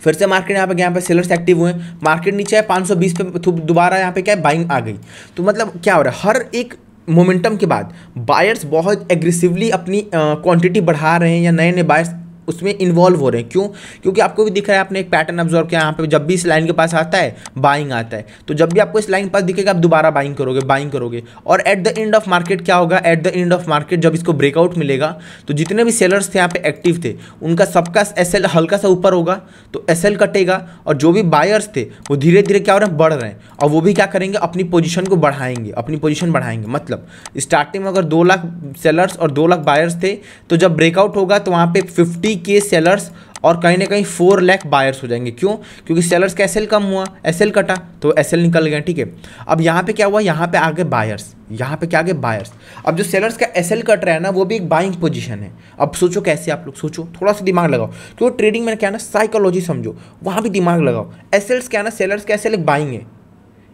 फिर से मार्केट यहाँ पे सेलर्स एक्टिव हुए, मार्केट नीचे है 520 पे, दोबारा यहाँ पे क्या है, बाइंग आ गई। तो मतलब क्या हो रहा है, हर एक मोमेंटम के बाद बायर्स बहुत एग्रेसिवली अपनी क्वांटिटी बढ़ा रहे हैं, या नए बायर्स उसमें इन्वॉल्व हो रहे हैं। क्यों? क्योंकि आपको भी दिख रहा है, आपने एक पैटर्न ऑब्जर्व किया, यहाँ पे जब भी इस लाइन के पास आता है बाइंग आता है, तो जब भी आपको इस लाइन के पास दिखेगा आप दोबारा बाइंग करोगे, और at the end of market क्या होगा, at the end of market जब इसको ब्रेकआउट मिलेगा तो जितने भी सेलर्स थे यहाँ पे एक्टिव थे, उनका सबका SL हल्का सा ऊपर होगा, तो SL कटेगा, और जो भी बायर्स थे वो धीरे धीरे क्या हो रहे हैं, बढ़ रहे हैं, और वो भी क्या करेंगे, अपनी पोजीशन को बढ़ाएंगे, मतलब स्टार्टिंग में अगर 2 लाख सेलर्स और 2 लाख बायर्स थे, तो जब ब्रेकआउट होगा तो वहाँ पे 50 के सेलर्स और कहीं ना कहीं 4 लाख बायर्स हो जाएंगे। क्यों? क्योंकि सेलर्स का एसएल कम हुआ, एसएल कटा तो एसएल निकल गया। ठीक है, अब यहाँ पे क्या हुआ, यहाँ पे आगे बायर्स, यहाँ पे क्या आगे बायर्स। अब जो सेलर्स का एसएल कट रहा है ना, वो भी एक बाइंग पोजीशन है। अब सोचो कैसे, आप लोग सोचो, थोड़ा सा दिमाग लगाओ, क्योंकि ट्रेडिंग में क्या है ना, साइकोलॉजी समझो, वहाँ भी दिमाग लगाओ। एसएल्स क्या है ना, सेलर्स का एसएल एक बाइंग है,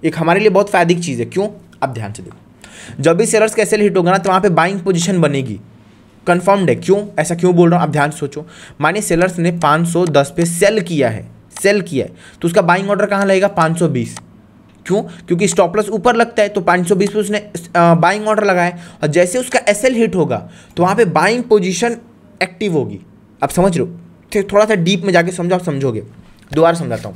एक हमारे लिए बहुत फायदे की चीज़ है। क्यों? आप ध्यान से देखो, जब भी सेलर्स का एसएल हिट होगा ना, तो वहाँ पे बाइंग पोजीशन बनेगी, कंफर्म्ड है। क्यों ऐसा क्यों बोल रहा हूँ, आप ध्यान से सोचो। मानिए सेलर्स ने 510 पे सेल किया है, तो उसका बाइंग ऑर्डर कहाँ लगेगा, 520। क्यों? क्योंकि स्टॉप लॉस ऊपर लगता है, तो 520 पे उसने बाइंग ऑर्डर लगाया, और जैसे उसका एसएल हिट होगा तो वहाँ पे बाइंग पोजीशन एक्टिव होगी। आप समझ रहे हो? थोड़ा सा डीप में जाके समझो, आप समझोगे। दोबारा समझाता हूँ।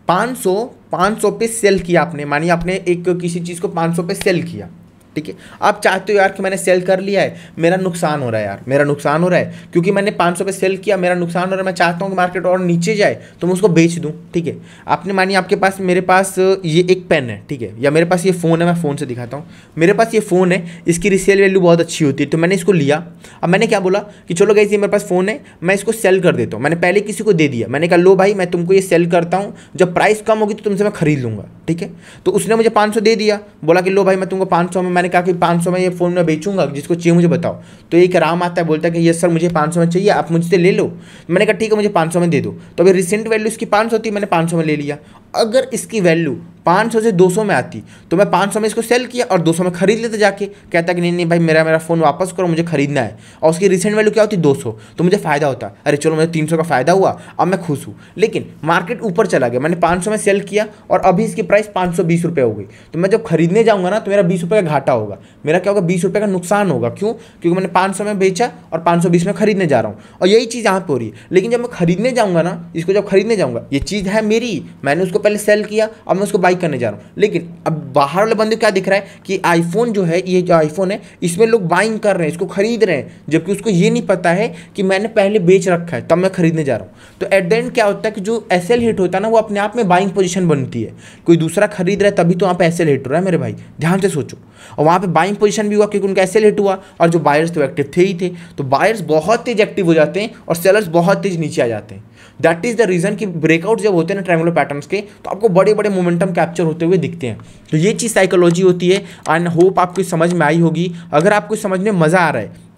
500 पे सेल किया आपने, मानिए आपने एक किसी चीज़ को 500 पे सेल किया, ठीक है। आप चाहते हो यार कि मैंने सेल कर लिया है, मेरा नुकसान हो रहा है यार, मेरा नुकसान हो रहा है क्योंकि मैंने 500 पे सेल किया, मेरा नुकसान हो रहा है, मैं चाहता हूँ कि मार्केट और नीचे जाए तो मैं उसको बेच दूँ। ठीक है, आपने मानिए आपके पास, मेरे पास ये एक पेन है, ठीक है, या मेरे पास ये फ़ोन है, मैं फ़ोन से दिखाता हूँ। मेरे पास ये फ़ोन है, इसकी रिसेल वैल्यू बहुत अच्छी होती है, तो मैंने इसको लिया। अब मैंने क्या बोला कि चलो गाइस, ये मेरे पास फ़ोन है, मैं इसको सेल कर देता हूँ। मैंने पहले किसी को दे दिया, मैंने कहा लो भाई मैं तुमको ये सेल करता हूँ, जब प्राइस कम होगी तो तुमसे मैं खरीद लूँगा। ठीक है, तो उसने मुझे 500 दे दिया, बोला कि लो भाई मैं तुमको 500 में, मैंने कहा कि 500 में ये फ़ोन मैं बेचूंगा, जिसको चाहिए मुझे बताओ। तो एक राम आता है, बोलता है कि यस सर मुझे 500 में चाहिए, आप मुझसे ले लो। मैंने कहा ठीक है, मुझे 500 में दे दो। तो अभी रिसेंट वैल्यू इसकी 500 थी, मैंने 500 में ले लिया। अगर इसकी वैल्यू 500 से 200 में आती तो मैं 500 में इसको सेल किया और 200 में खरीद लेते जाके। कहता कि नहीं नहीं भाई, मेरा फ़ोन वापस करो, मुझे खरीदना है। और उसकी रिसेंट वैल्यू क्या होती, 200, तो मुझे फ़ायदा होता। अरे चलो मुझे 300 का फ़ायदा हुआ, अब मैं खुश हूँ। लेकिन मार्केट ऊपर चला गया, मैंने 500 में सेल किया और अभी इसकी प्राइस 520 रुपये हो गई। तो मैं जब खरीदने जाऊँगा ना, तो मेरा 20 रुपये का घाटा होगा, मेरा क्या होगा, 20 रुपये का नुकसान होगा। क्यों? क्योंकि मैंने 500 में बेचा और 520 में खरीदने जा रहा हूँ, और यही चीज़ यहाँ पर हो रही है। लेकिन जब मैं खरीदने जाऊँगा ना, इसको जब खरीदने जाऊँगा, ये चीज़ है मेरी, मैंने उसको पहले सेल किया, अब मैं उसको बाई करने जा रहा हूँ। लेकिन अब बाहर वाले बंदे को क्या दिख रहा है कि आईफोन जो है, ये जो आईफोन है, इसमें लोग बाइंग कर रहे हैं, इसको खरीद रहे हैं, जबकि उसको ये नहीं पता है कि मैंने पहले बेच रखा है, तब मैं खरीदने जा रहा हूँ। तो एट द एंड क्या होता है कि जो एसएल हिट होता है ना, वो अपने आप में बाइंग पोजीशन बनती है। कोई दूसरा खरीद रहा है तभी तो वहाँ पे एसएल हिट हो रहा है मेरे भाई, ध्यान से सोचो। और वहाँ पे बाइंग पोजीशन भी हुआ क्योंकि उनका एसएल हिट हुआ, और जो बायर्स तो एक्टिव थे ही थे, तो बायर्स बहुत तेज एक्टिव हो जाते हैं और सेलर्स बहुत तेज नीचे आ जाते हैं। दैट इज़ द रीज़न कि ब्रेकआउट जब होते हैं ना ट्रायंगुलर पैटर्न्स के, तो आपको बड़े बड़े मोमेंटम कैप्चर होते हुए दिखते हैं। तो ये चीज़ साइकोलॉजी होती है। एंड होप आपको समझ में आई होगी। अगर आपको समझ में मज़ा आ रहा है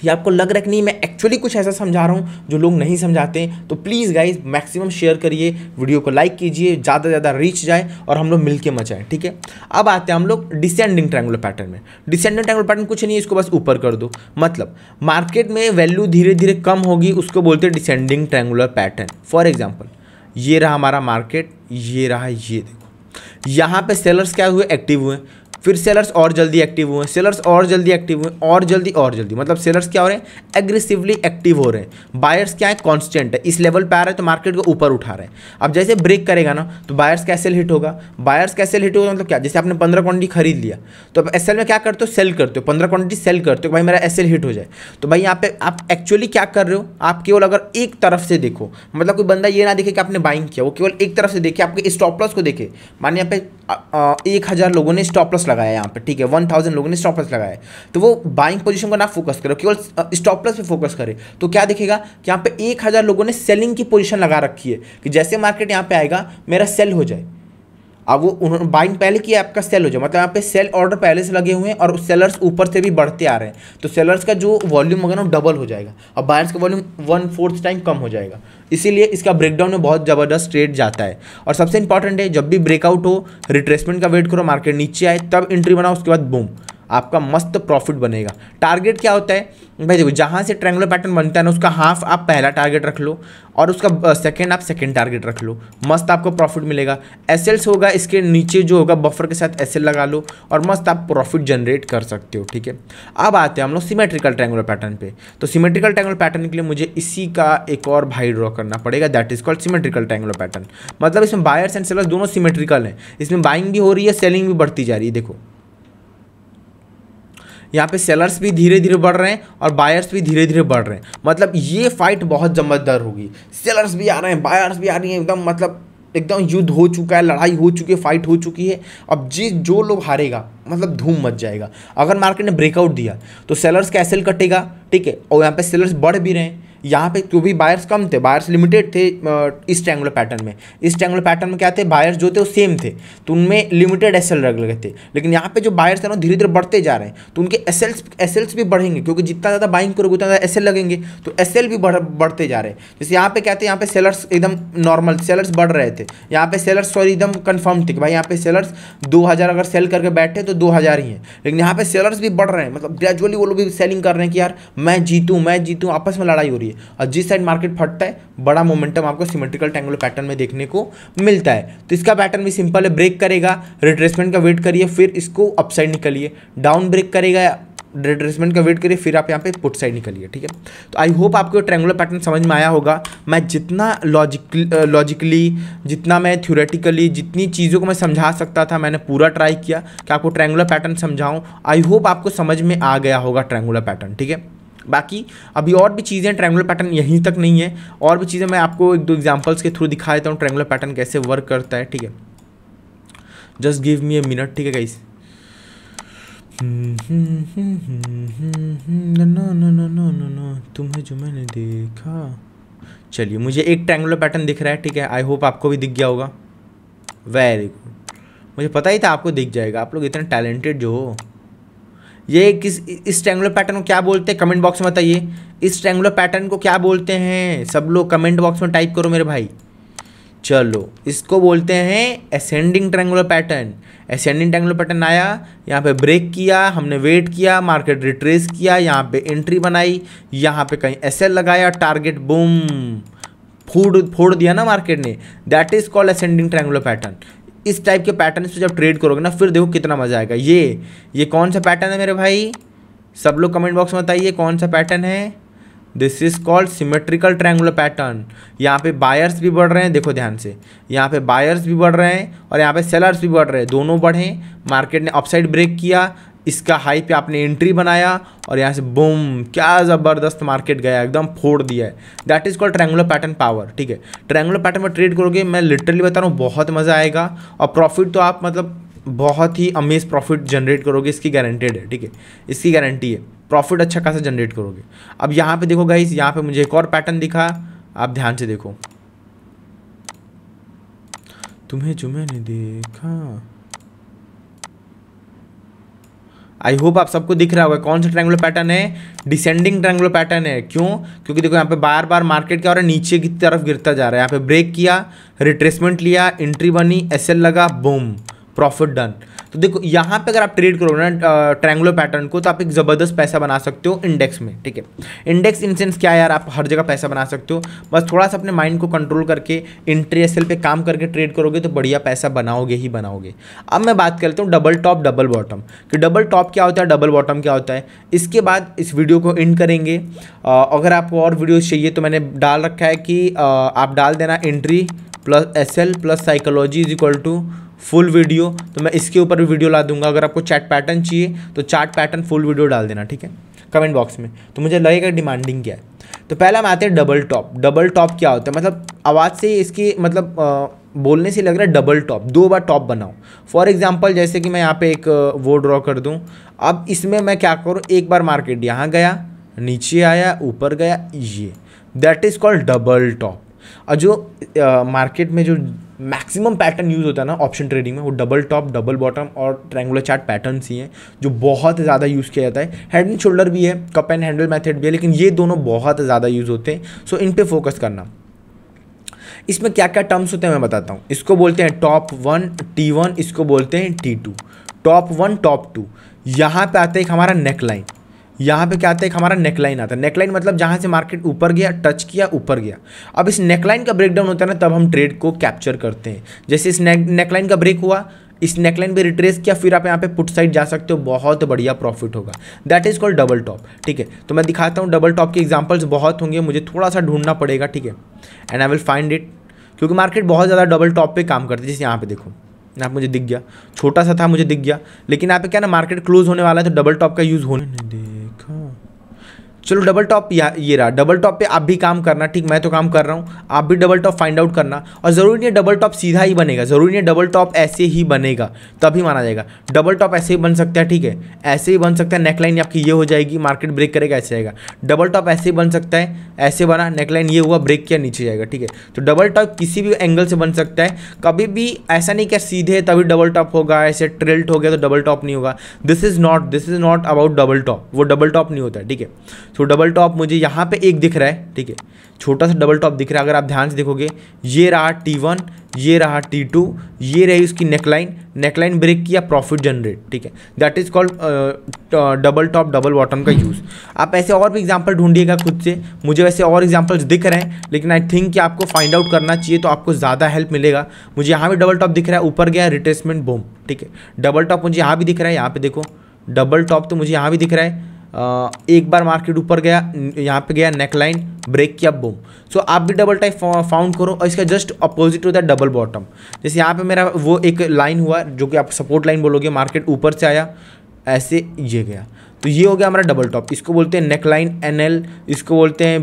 या आपको लग रहा है कि नहीं मैं एक्चुअली कुछ ऐसा समझा रहा हूँ जो लोग नहीं समझाते हैं, तो प्लीज़ गाइज मैक्सिमम शेयर करिए, वीडियो को लाइक कीजिए, ज़्यादा से ज़्यादा रीच जाए और हम लोग मिलके मचाएं। ठीक है, अब आते हैं हम लोग डिसेंडिंग ट्रायंगुलर पैटर्न में। डिसेंडिंग ट्रायंगुलर पैटर्न कुछ नहीं है, इसको बस ऊपर कर दो। मतलब मार्केट में वैल्यू धीरे धीरे कम होगी, उसको बोलते हैं descending triangular pattern. For example, ये रहा हमारा मार्केट, ये रहा, ये देखो यहाँ पे सेलर्स क्या हुए, एक्टिव हुए, फिर सेलर्स और जल्दी एक्टिव हुए, सेलर्स और जल्दी एक्टिव हुए, और जल्दी, मतलब सेलर्स क्या हो रहे हैं, एग्रेसिवली एक्टिव हो रहे हैं। बायर्स क्या है, कांस्टेंट है, इस लेवल पे आ रहे हैं तो मार्केट को ऊपर उठा रहे हैं। अब जैसे ब्रेक करेगा ना, तो बायर्स का एसएल हिट होगा। बायर्स का एसएल हिट होगा मतलब क्या, जैसे आपने 15 क्वांटिटी खरीद लिया, तो अब एसएल में क्या करते हो, सेल करते हो, 15 क्वांटिटी सेल करते हो, भाई मेरा एसएल हिट हो जाए। तो भाई यहाँ पे आप एक्चुअली क्या कर रहे हो, आप केवल अगर एक तरफ से देखो, मतलब कोई बंदा ये ना देखे कि आपने बाइंग किया, वो केवल एक तरफ से देखे, आपके स्टॉप लॉस को देखे। मानिए यहाँ पे 1000 लोगों ने स्टॉप लॉस लगाया यहाँ पे, ठीक है, 1000 लोगों ने स्टॉप लॉस लगाया है, तो वो बाइंग पोजीशन को ना फोकस करो, केवल स्टॉप लॉस पे फोकस करे। तो क्या दिखेगा कि यहाँ पे 1000 लोगों ने सेलिंग की पोजीशन लगा रखी है कि जैसे मार्केट यहाँ पे आएगा मेरा सेल हो जाए। अब वो उन्होंने बाइंग पहले किया, आपका सेल हो जाए, मतलब यहाँ पे सेल ऑर्डर पहले से लगे हुए हैं और सेलर्स ऊपर से भी बढ़ते आ रहे हैं, तो सेलर्स का जो वॉल्यूम होगा ना डबल हो जाएगा, और बायर्स का वॉल्यूम 1/4 टाइम कम हो जाएगा। इसीलिए इसका ब्रेकडाउन में बहुत ज़बरदस्त ट्रेड जाता है। और सबसे इंपॉर्टेंट है, जब भी ब्रेकआउट हो, रिट्रेसमेंट का वेट करो, मार्केट नीचे आए तब एंट्री बनाओ, उसके बाद बूम, आपका मस्त प्रॉफिट बनेगा। टारगेट क्या होता है भाई, देखो जहाँ से ट्रायंगुलर पैटर्न बनता है ना, उसका हाफ आप पहला टारगेट रख लो और उसका सेकंड आप सेकंड टारगेट रख लो, मस्त आपको प्रॉफिट मिलेगा। एसएल्स होगा, इसके नीचे जो होगा बफर के साथ एसएल लगा लो और मस्त आप प्रॉफिट जनरेट कर सकते हो। ठीक है, अब आते हैं हम लोग सिमेट्रिकल ट्रायंगुलर पैटर्न पे। तो सिमेट्रिकल ट्रायंगुलर पैटर्न के लिए मुझे इसी का एक और भाई ड्रॉ करना पड़ेगा, that is called symmetrical triangular pattern. मतलब इसमें बायर्स एंड सेलर्स दोनों सिमेट्रिकल हैं, इसमें बाइंग भी हो रही है, सेलिंग भी बढ़ती जा रही है। देखो यहाँ पे सेलर्स भी धीरे धीरे बढ़ रहे हैं और बायर्स भी धीरे धीरे बढ़ रहे हैं, मतलब ये फाइट बहुत जबरदस्त होगी। सेलर्स भी आ रहे हैं, बायर्स भी आ रही हैं, एकदम मतलब एकदम युद्ध हो चुका है, लड़ाई हो चुकी है, फाइट हो चुकी है। अब जो लोग हारेगा मतलब धूम मच जाएगा। अगर मार्केट ने ब्रेकआउट दिया तो सेलर्स का एसएल कटेगा, ठीक है, और यहाँ पे सेलर्स बढ़ भी रहे हैं, यहाँ पे क्योंकि बायर्स कम थे, बायर्स लिमिटेड थे इस ट्रायंगुलर पैटर्न में। इस ट्रायंगुलर पैटर्न में क्या थे, बायर्स जो थे वो सेम थे, तो उनमें लिमिटेड एसएल लगे थे। लेकिन यहाँ पे जो बायर्स है ना धीरे धीरे बढ़ते जा रहे हैं, तो उनके एसएल्स भी बढ़ेंगे, क्योंकि जितना ज़्यादा बाइंग करोगे उतना ज़्यादा एसएल लगेंगे, तो एसएल भी बढ़ते जा रहे हैं। जैसे यहाँ पे क्या थे, यहाँ पे सेलर्स एकदम नॉर्मल सेलर्स बढ़ रहे थे, यहाँ पे सेलर्स सॉरी एकदम कंफर्म थे कि भाई यहाँ पे सेलर्स 2000 अगर सेल करके बैठे तो 2000 ही है। लेकिन यहाँ पे सेलर्स भी बढ़ रहे हैं, मतलब ग्रेजुअली वो लोग भी सेलिंग कर रहे हैं कि यार मैं जीतूं, आपस में लड़ाई हो रही है। और जिस साइड मार्केट फटता है बड़ा मोमेंटम आपको सिमेट्रिकल ट्रायंगुलर पैटर्न में देखने को मिलता है। तो इसका पैटर्न भी सिंपल है, ब्रेक करेगा, रिट्रेसमेंट का वेट करिए, फिर इसको अपसाइड निकलिए, डाउन ब्रेक करेगा, रिट्रेसमेंट का वेट करिए, फिर आप यहाँ पे पुट साइड निकलिए। ठीक है, तो आई होप आपको ट्रायंगुलर पैटर्न समझ में आया होगा। मैं जितना लॉजिकली जितना मैं थ्योरेटिकली जितनी चीज़ों को मैं समझा सकता था मैंने पूरा ट्राई किया कि आपको ट्रायंगुलर पैटर्न समझाऊं। आई होप आपको समझ में आ गया होगा ट्रायंगुलर पैटर्न। ठीक है, बाकी अभी और भी चीज़ें, ट्रायंगुलर पैटर्न यहीं तक नहीं है, और भी चीज़ें मैं आपको एक दो एग्जांपल्स के थ्रू दिखा देता हूँ ट्रायंगुलर पैटर्न कैसे वर्क करता है। ठीक है, just give me a minute. ठीक है गाइस, तुम्हें जो मैंने देखा, चलिए मुझे एक ट्रायंगुलर पैटर्न दिख रहा है। ठीक है, आई होप आपको भी दिख गया होगा। वेरी गुड, मुझे पता ही था आपको दिख जाएगा, आप लोग इतने टैलेंटेड जो हो। ये इस ट्रायंगुलर पैटर्न को क्या बोलते हैं, कमेंट बॉक्स में बताइए। इस ट्रायंगुलर पैटर्न को क्या बोलते हैं, सब लोग कमेंट बॉक्स में टाइप करो मेरे भाई। चलो, इसको बोलते हैं ascending triangular pattern. Ascending triangular pattern आया, यहाँ पे ब्रेक किया, हमने वेट किया, मार्केट रिट्रेस किया, यहाँ पे एंट्री बनाई, यहाँ पे कहीं एसएल लगाया, टारगेट बूम फोड़ दिया ना मार्केट ने, that is called ascending triangular pattern. इस टाइप के पैटर्न से जब ट्रेड करोगे ना फिर देखो कितना मजा आएगा। ये कौन सा पैटर्न है मेरे भाई, सब लोग कमेंट बॉक्स में बताइए कौन सा पैटर्न है। This is called symmetrical triangular pattern. यहाँ पे बायर्स भी बढ़ रहे हैं, देखो ध्यान से, यहाँ पे बायर्स भी बढ़ रहे हैं और यहाँ पे सेलर्स भी बढ़ रहे हैं, दोनों बढ़े। मार्केट ने अपसाइड ब्रेक किया, इसका हाई पे आपने एंट्री बनाया और यहाँ से बूम, क्या ज़बरदस्त मार्केट गया, एकदम फोड़ दिया है। That is called triangular pattern power. ठीक है, ट्रायंगुलर पैटर्न में ट्रेड करोगे, मैं लिटरली बता रहा हूँ बहुत मज़ा आएगा, और प्रॉफिट तो आप मतलब बहुत ही अमेज प्रॉफिट जनरेट करोगे, इसकी गारंटेड है। ठीक है, इसकी गारंटी है, प्रॉफिट अच्छा खासा जनरेट करोगे। अब यहाँ पे देखो गाइस, यहाँ पे मुझे एक और पैटर्न दिखा, आप ध्यान से देखो। तुम्हें जो मैंने देखा, आई होप आप सबको दिख रहा होगा कौन सा ट्रायंगुलर पैटर्न है, डिसेंडिंग ट्रायंगुलर पैटर्न है। क्यों, क्योंकि देखो यहाँ पे बार बार मार्केट क्या हो रहा है, नीचे की तरफ गिरता जा रहा है। यहाँ पे ब्रेक किया, रिट्रेसमेंट लिया, एंट्री बनी, एसएल लगा, बूम, प्रॉफिट डन। तो देखो यहाँ पे अगर आप ट्रेड करोगे ना ट्रायंगुलर पैटर्न को, तो आप एक ज़बरदस्त पैसा बना सकते हो इंडेक्स में। ठीक है, इंडेक्स इन सेंस क्या है यार, आप हर जगह पैसा बना सकते हो, बस थोड़ा सा अपने माइंड को कंट्रोल करके एंट्री एसएल पे काम करके ट्रेड करोगे तो बढ़िया पैसा बनाओगे ही बनाओगे। अब मैं बात करता हूँ डबल टॉप डबल बॉटम, कि डबल टॉप क्या होता है, डबल बॉटम क्या होता है। इसके बाद इस वीडियो को एंड करेंगे। अगर आपको और वीडियोज़ चाहिए तो मैंने डाल रखा है कि आप डाल देना entry plus SL plus psychology is equal to full video, तो मैं इसके ऊपर भी वीडियो ला दूंगा। अगर आपको चार्ट पैटर्न चाहिए तो चार्ट पैटर्न फुल वीडियो डाल देना, ठीक है, कमेंट बॉक्स में, तो मुझे लगेगा डिमांडिंग क्या है। तो पहला हम आते हैं डबल टॉप। डबल टॉप क्या होता है, मतलब आवाज़ से इसकी मतलब बोलने से लग रहा है डबल टॉप, दो बार टॉप बनाओ। फॉर एग्जांपल जैसे कि मैं यहाँ पे एक वो ड्रॉ कर दूँ, अब इसमें मैं क्या करूँ, एक बार मार्केट यहाँ गया, नीचे आया, ऊपर गया, ये that is called double top. और जो मार्केट में जो मैक्सिमम पैटर्न यूज़ होता है ना ऑप्शन ट्रेडिंग में, वो डबल टॉप, डबल बॉटम और ट्रायंगुलर चार्ट पैटर्न्स ही हैं जो बहुत ज़्यादा यूज़ किया जाता है। हेड एंड शोल्डर भी है, कप एंड हैंडल मेथड भी है, लेकिन ये दोनों बहुत ज़्यादा यूज़ होते हैं। सो इन पे फोकस करना। इसमें क्या क्या टर्म्स होते हैं मैं बताता हूँ। इसको बोलते हैं टॉप 1 T1, इसको बोलते हैं T2। टॉप 1 टॉप 2, यहाँ पे आता है एक हमारा नेक लाइन, यहाँ पे क्या आता है एक हमारा नेकलाइन आता है। नेकलाइन मतलब जहाँ से मार्केट ऊपर गया, टच किया, ऊपर गया। अब इस नेकलाइन का ब्रेकडाउन होता है ना, तब हम ट्रेड को कैप्चर करते हैं। जैसे इस नेकलाइन का ब्रेक हुआ, इस नेकलाइन पे रिट्रेस किया, फिर आप यहाँ पे पुट साइड जा सकते हो, बहुत बढ़िया प्रॉफिट होगा। That is called double top. ठीक है, तो मैं दिखाता हूँ डबल टॉप के एग्जांपल्स बहुत होंगे, मुझे थोड़ा सा ढूंढना पड़ेगा, ठीक है, and I will find it, क्योंकि मार्केट बहुत ज़्यादा डबल टॉप पे काम करती है। जैसे यहाँ पे देखो, यहाँ पे मुझे दिख गया, छोटा सा था मुझे दिख गया, लेकिन यहाँ पे क्या ना मार्केट क्लोज होने वाला है, तो डबल टॉप का यूज़ होने देखा। चलो डबल टॉप ये रहा, डबल टॉप पे आप भी काम करना, ठीक, मैं तो काम कर रहा हूँ, आप भी डबल टॉप फाइंड आउट करना। और ज़रूरी नहीं है डबल टॉप सीधा ही बनेगा, ज़रूरी नहीं है डबल टॉप ऐसे ही बनेगा तभी माना जाएगा। डबल टॉप ऐसे ही बन सकता है, ठीक है, ऐसे ही बन सकता है, नेकलाइन आपकी ये हो जाएगी, मार्केट ब्रेक करेगा, ऐसे आएगा। डबल टॉप ऐसे ही बन सकता है, ऐसे बना, नेकलाइन ये हुआ, ब्रेक किया, नीचे जाएगा, ठीक है। तो डबल टॉप किसी भी एंगल से बन सकता है, कभी भी ऐसा नहीं कि सीधे तभी डबल टॉप होगा, ऐसे ट्रिल्ट हो गया तो डबल टॉप नहीं होगा। This is not about double top, वो डबल टॉप नहीं होता है, ठीक है। तो डबल टॉप मुझे यहाँ पे एक दिख रहा है, ठीक है, छोटा सा डबल टॉप दिख रहा है। अगर आप ध्यान से देखोगे, ये रहा T1, ये रहा T2, ये रही उसकी नेकलाइन ब्रेक किया, प्रॉफिट जनरेट, ठीक है। That is called double top double bottom का यूज़। आप ऐसे और भी एग्जांपल ढूंढिएगा खुद से, मुझे वैसे और एग्जांपल्स दिख रहे हैं, लेकिन आई थिंक कि आपको फाइंड आउट करना चाहिए, तो आपको ज़्यादा हेल्प मिलेगा। मुझे यहाँ भी डबल टॉप दिख रहा है, ऊपर गया रिट्रेसमेंट, बूम, ठीक है। डबल टॉप मुझे यहाँ भी दिख रहा है, यहाँ पे देखो डबल टॉप तो मुझे यहाँ भी दिख रहा है। एक बार मार्केट ऊपर गया, यहाँ पे गया, नेकलाइन ब्रेक किया, बूम। सो आप भी डबल टाइप फाउंड करो, और इसका जस्ट अपोजिट होता है डबल बॉटम। जैसे यहाँ पे मेरा वो एक लाइन हुआ जो कि आप सपोर्ट लाइन बोलोगे, मार्केट ऊपर से आया, ऐसे ये गया, तो ये हो गया हमारा डबल टॉप। इसको बोलते हैं नेकलाइन NL, इसको बोलते हैं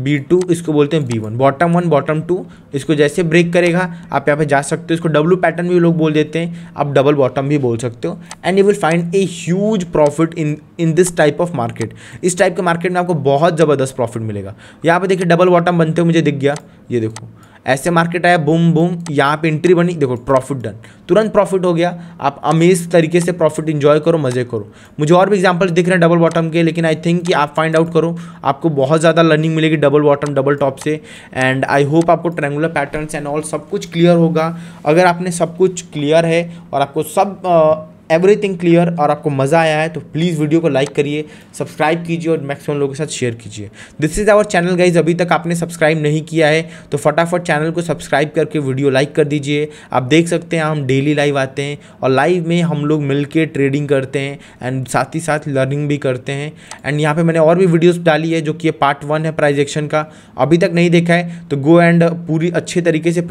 B2, इसको बोलते हैं B1, बॉटम 1 बॉटम 2। इसको जैसे ब्रेक करेगा आप यहाँ पे जा सकते हो, इसको डब्ल्यू पैटर्न भी लोग बोल देते हैं, आप डबल बॉटम भी बोल सकते हो। And you will find a huge profit in this type of market. इस टाइप के मार्केट में आपको बहुत ज़बरदस्त प्रॉफिट मिलेगा। यहाँ पे देखिए डबल बॉटम बनते हुए मुझे दिख गया, ये देखो ऐसे मार्केट आया, बूम बूम, यहाँ पे एंट्री बनी, देखो प्रॉफिट डन, तुरंत प्रॉफिट हो गया। आप अमेज तरीके से प्रॉफिट इंजॉय करो, मजे करो। मुझे और भी एग्जांपल्स दिख रहे हैं डबल बॉटम के, लेकिन आई थिंक कि आप फाइंड आउट करो, आपको बहुत ज़्यादा लर्निंग मिलेगी डबल बॉटम डबल टॉप से। एंड आई होप आपको ट्रायंगुलर पैटर्न्स एंड ऑल सब कुछ क्लियर होगा। अगर आपने सब कुछ क्लियर है और आपको सब एवरीथिंग क्लियर और आपको मज़ा आया है, तो प्लीज़ वीडियो को लाइक करिए, सब्सक्राइब कीजिए और मैक्सिमम लोगों के साथ शेयर कीजिए। This is our channel guys. अभी तक आपने सब्सक्राइब नहीं किया है तो फटाफट चैनल को सब्सक्राइब करके वीडियो लाइक कर दीजिए। आप देख सकते हैं हम डेली लाइव आते हैं और लाइव में हम लोग मिलके ट्रेडिंग करते हैं एंड साथ ही साथ लर्निंग भी करते हैं। एंड यहाँ पर मैंने और भी वीडियोज़ डाली है जो कि ये पार्ट 1 है प्राइस एक्शन का। अभी तक नहीं देखा है तो गो एंड पूरी अच्छे तरीके से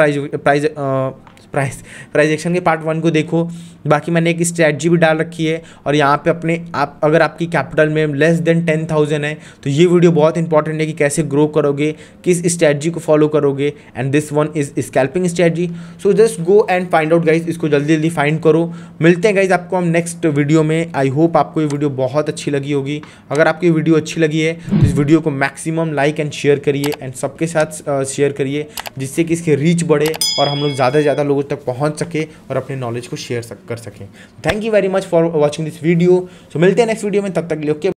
प्राइस एक्शन के पार्ट 1 को देखो। बाकी मैंने एक स्ट्रैटेजी भी डाल रखी है और यहाँ पे अपने आप अगर आपकी कैपिटल में लेस देन 10,000 है तो ये वीडियो बहुत इंपॉर्टेंट है कि कैसे ग्रो करोगे, किस स्ट्रैटेजी को फॉलो करोगे। And this one is scalping strategy. So just go and find out guys, इसको जल्दी जल्दी फाइंड करो। मिलते हैं गाइज आपको हम नेक्स्ट वीडियो में। आई होप आपको ये वीडियो बहुत अच्छी लगी होगी। अगर आपको ये वीडियो अच्छी लगी है तो इस वीडियो को मैक्सिमम लाइक एंड शेयर करिए एंड सबके साथ शेयर करिए, जिससे कि इसकी रीच बढ़े और हम लोग ज़्यादा से ज़्यादा लोगों तक पहुँच सके और अपने नॉलेज को शेयर कर सकें। Thank you very much for watching this video. So मिलते हैं नेक्स्ट वीडियो में, तब तक के लिए ओके।